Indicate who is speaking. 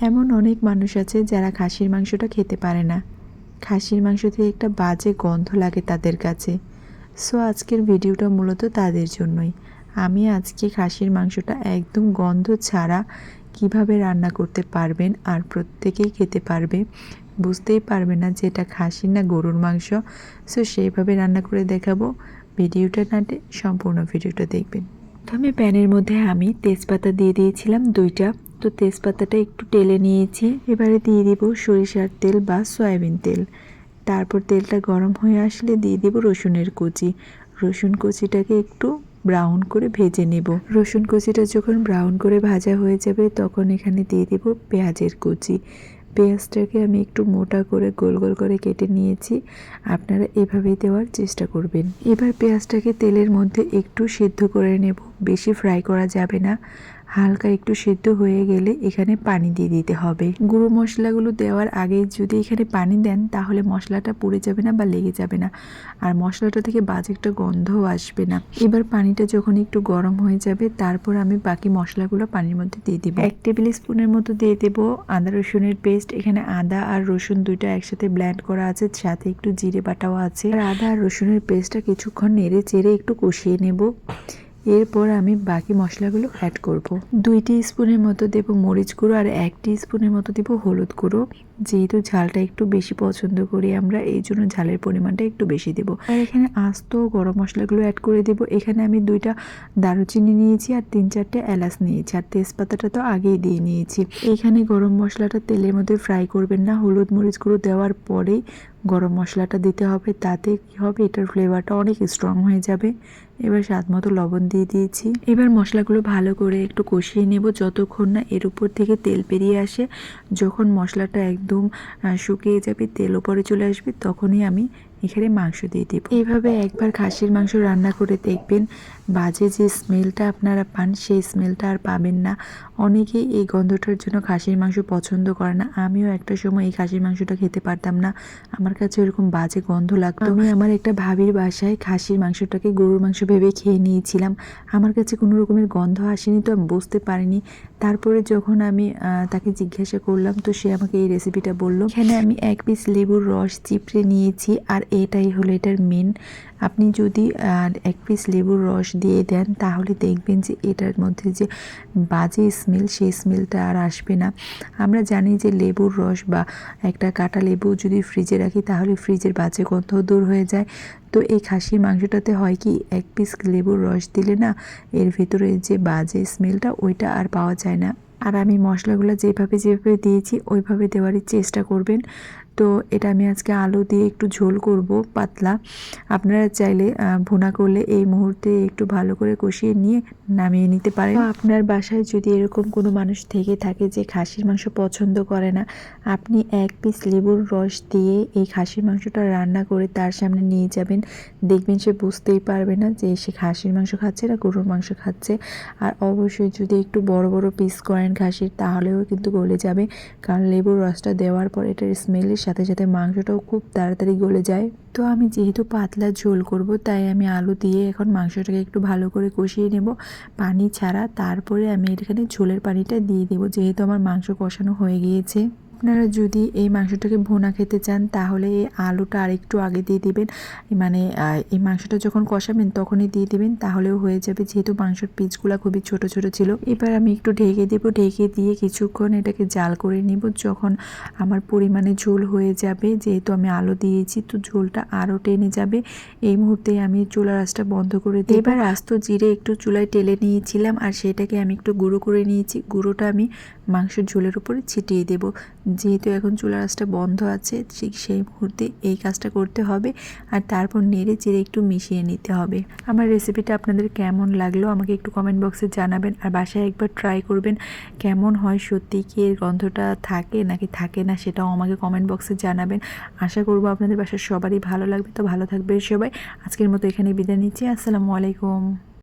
Speaker 1: এমন অনেক মানুষ আছে যারা খাসির মাংসটা খেতে পারে না। খাসির মাংস থেকে একটা বাজে গন্ধ লাগে তাদের কাছে। সো আজকের ভিডিওটা মূলত তাদের জন্যই। আমি আজকে খাসির মাংসটা একদম গন্ধ ছাড়া কিভাবে রান্না করতে পারবেন আর প্রত্যেকেই খেতে পারবে, বুঝতেই পারবে না যে এটা খাসির না গরুর মাংস। সো সেইভাবে রান্না করে দেখাবো। ভিডিওটা নাটে সম্পূর্ণ ভিডিওটা দেখবেন। প্রথমে প্যানের মধ্যে আমি তেজপাতা দিয়ে দিয়েছিলাম 2টা। তো তেজপাতাটা একটু টেলে নিয়েছি। এবারে দিয়ে দিব সরিষার তেল বা সয়াবিন তেল। তারপর তেলটা গরম হয়ে আসলে দিয়ে দিব রসুনের কুচি। রসুন কুচিটাকে একটু ব্রাউন করে ভেজে নেব। রসুন কুচিটা যখন ব্রাউন করে ভাজা হয়ে যাবে তখন এখানে দিয়ে দিব পেঁয়াজের কুচি। পেঁয়াজটাকে আমি একটু মোটা করে গোল গোল করে কেটে নিয়েছি। আপনারা এভাবেই দেওয়ার চেষ্টা করবেন। এবার পেঁয়াজটাকে তেলের মধ্যে একটু সিদ্ধ করে নেব, বেশি ফ্রাই করা যাবে না। হালকা একটু সিদ্ধ হয়ে গেলে এখানে পানি দিয়ে দিতে হবে। গুঁড়ো মশলাগুলো দেওয়ার আগে যদি এখানে পানি দেন তাহলে মশলাটা পুড়ে যাবে না বা লেগে যাবে না, আর মশলাটা থেকে বাজে একটা গন্ধও আসবে না। এবার পানিটা যখন একটু গরম হয়ে যাবে তারপর আমি বাকি মশলাগুলো পানির মধ্যে দিয়ে দিব। 1 টেবিল স্পুনের মতো দিয়ে দেব আদা রসুনের পেস্ট। এখানে আদা আর রসুন দুইটা একসাথে ব্লেন্ড করা আছে, সাথে একটু জিরে বাটাও আছে। আর আদা আর রসুনের পেস্টটা কিছুক্ষণ নেড়ে চেড়ে একটু কষিয়ে নেব। এরপর আমি বাকি মশলাগুলো অ্যাড করব। 2 টিস্পুনের মতো দেব মরিচ গুঁড়ো আর 1 টিস্পুনের মতো দেব হলুদ গুঁড়ো। যেহেতু ঝালটা একটু বেশি পছন্দ করি আমরা, এই জন্য ঝালের পরিমাণটা একটু বেশি দেব। আর এখানে আস্ত গরম মশলাগুলো অ্যাড করে দেব। এখানে আমি 2টা দারুচিনি নিয়েছি আর 3-4টে এলাচ নিয়েছি, আর তেজপাতাটা তো আগেই দিয়ে নিয়েছি। এখানে গরম মশলাটা তেলের মধ্যে ফ্রাই করবেন না, হলুদ মরিচ গুঁড়ো দেওয়ার পরেই গরম মশলাটা দিতে হবে। তাতে কি হবে, এটার ফ্লেভারটা অনেক স্ট্রং হয়ে যাবে। এবার স্বাদ মতো লবণ দিয়ে দিয়েছি। এবার মশলাগুলো ভালো করে একটু কষিয়ে নেব যতক্ষণ না এর উপর থেকে তেল বেরিয়ে আসে। যখন মশলাটা একদম শুকিয়ে যাবে, তেল উপরে চলে আসবে, তখনই আমি এখানে মাংস দিয়ে দিব। এইভাবে একবার খাসির মাংস রান্না করে দেখবেন, বাজে যে স্মেলটা আপনারা পান সেই স্মেলটা আর পাবেন না। অনেকেই এই গন্ধটার জন্য খাসির মাংস পছন্দ করে না। আমিও একটা সময় এই খাসির মাংসটা খেতে পারতাম না, আমার কাছে এরকম বাজে গন্ধ লাগতো। আমি আমার একটা ভাবির বাসায় খাসির মাংসটাকে গরুর মাংস ভেবে খেয়ে নিয়েছিলাম। আমার কাছে কোনো রকমের গন্ধ আসেনি, তো আমি বুঝতে পারিনি। তারপরে যখন আমি তাকে জিজ্ঞাসা করলাম তো সে আমাকে এই রেসিপিটা বললো। এখানে আমি 1 পিস লেবুর রস চিপড়ে নিয়েছি, আর এটাই হলো এটার মেন। আপনি যদি 1 পিস লেবুর রস দিয়ে দেন তাহলে দেখবেন যে এটার মধ্যে যে বাজে স্মেল সেই স্মেলটা আর আসবে না। আমরা জানি যে লেবুর রস বা একটা কাটা লেবু যদি ফ্রিজে রাখি তাহলে ফ্রিজের বাজে গন্ধ দূর হয়ে যায়। তো এই খাসির মাংসটাতে হয় কি, 1 পিস লেবুর রস দিলে না এর ভিতরে যে বাজে স্মেলটা ওইটা আর পাওয়া যায় না। আর আমি মশলাগুলো যেভাবে যেভাবে দিয়েছি ওইভাবে দেওয়ারই চেষ্টা করবেন। তো এটা আমি আজকে আলু দিয়ে একটু ঝোল করব পাতলা। আপনারা চাইলে ভুনা করলে এই মুহূর্তে একটু ভালো করে কষিয়ে নিয়ে নামিয়ে নিতে পারেন। আপনার বাসায় যদি এরকম কোনো মানুষ থেকে থাকে যে খাসির মাংস পছন্দ করে না, আপনি 1 পিস লেবুর রস দিয়ে এই খাসির মাংসটা রান্না করে তার সামনে নিয়ে যাবেন, দেখবেন সে বুঝতেই পারবে না যে সে খাসির মাংস খাচ্ছে না গরুর মাংস খাচ্ছে। আর অবশ্যই যদি একটু বড় বড় পিস করেন খাসির তাহলেও কিন্তু গলে যাবে, কারণ লেবুর রসটা দেওয়ার পর এটার স্মেলের সাথে সাথে মাংসটাও খুব তাড়াতাড়ি গলে যায়। তো আমি যেহেতু পাতলা ঝোল করব তাই আমি আলু দিয়ে এখন মাংসটাকে একটু ভালো করে কষিয়ে নেব পানি ছাড়া। তারপরে আমি এখানে ঝোলের পানিটা দিয়ে দেবো, যেহেতু আমার মাংস কষানো হয়ে গিয়েছে। আপনারা যদি এই মাংসটাকে ভুনা খেতে চান তাহলে এই আলুটা আরেকটু আগে দিয়ে দিবেন, মানে এই মাংসটা যখন কষাবেন তখনই দিয়ে দিবেন, তাহলেও হয়ে যাবে, যেহেতু মাংসের পিসগুলো খুবই ছোট ছোট ছিল। এবার আমি একটু ঢেকে দেবো, ঢেকে দিয়ে কিছুক্ষণ এটাকে জাল করে নিব। যখন আমার পরিমাণে ঝোল হয়ে যাবে, যেহেতু আমি আলু দিয়েছি তো ঝোলটা আরও টেনে যাবে, এই মুহূর্তে আমি চুলার আঁচটা বন্ধ করে দিই। এবার আস্ত জিরে একটু চুলায় টেলে নিয়েছিলাম আর সেটাকে আমি একটু গুঁড়ো করে নিয়েছি। গুঁড়োটা আমি মাংসের ঝোলের উপরে ছিটিয়ে দেব। যেহেতু এখন চুলার আঁচটা বন্ধ আছে, ঠিক সেই মুহূর্তে এই কাজটা করতে হবে, আর তারপর নেড়ে চেড়ে একটু মিশিয়ে নিতে হবে। আমার রেসিপিটা আপনাদের কেমন লাগলো আমাকে একটু কমেন্ট বক্সে জানাবেন, আর বাসায় একবার ট্রাই করবেন কেমন হয়, সত্যি কি এর গন্ধটা থাকে নাকি থাকে না সেটাও আমাকে কমেন্ট বক্সে জানাবেন। আশা করব আপনাদের বাসার সবারই ভালো লাগবে। তো ভালো থাকবে সবাই। আজকের মতো এখানে বিদায় নিচ্ছি। আসসালামু আলাইকুম।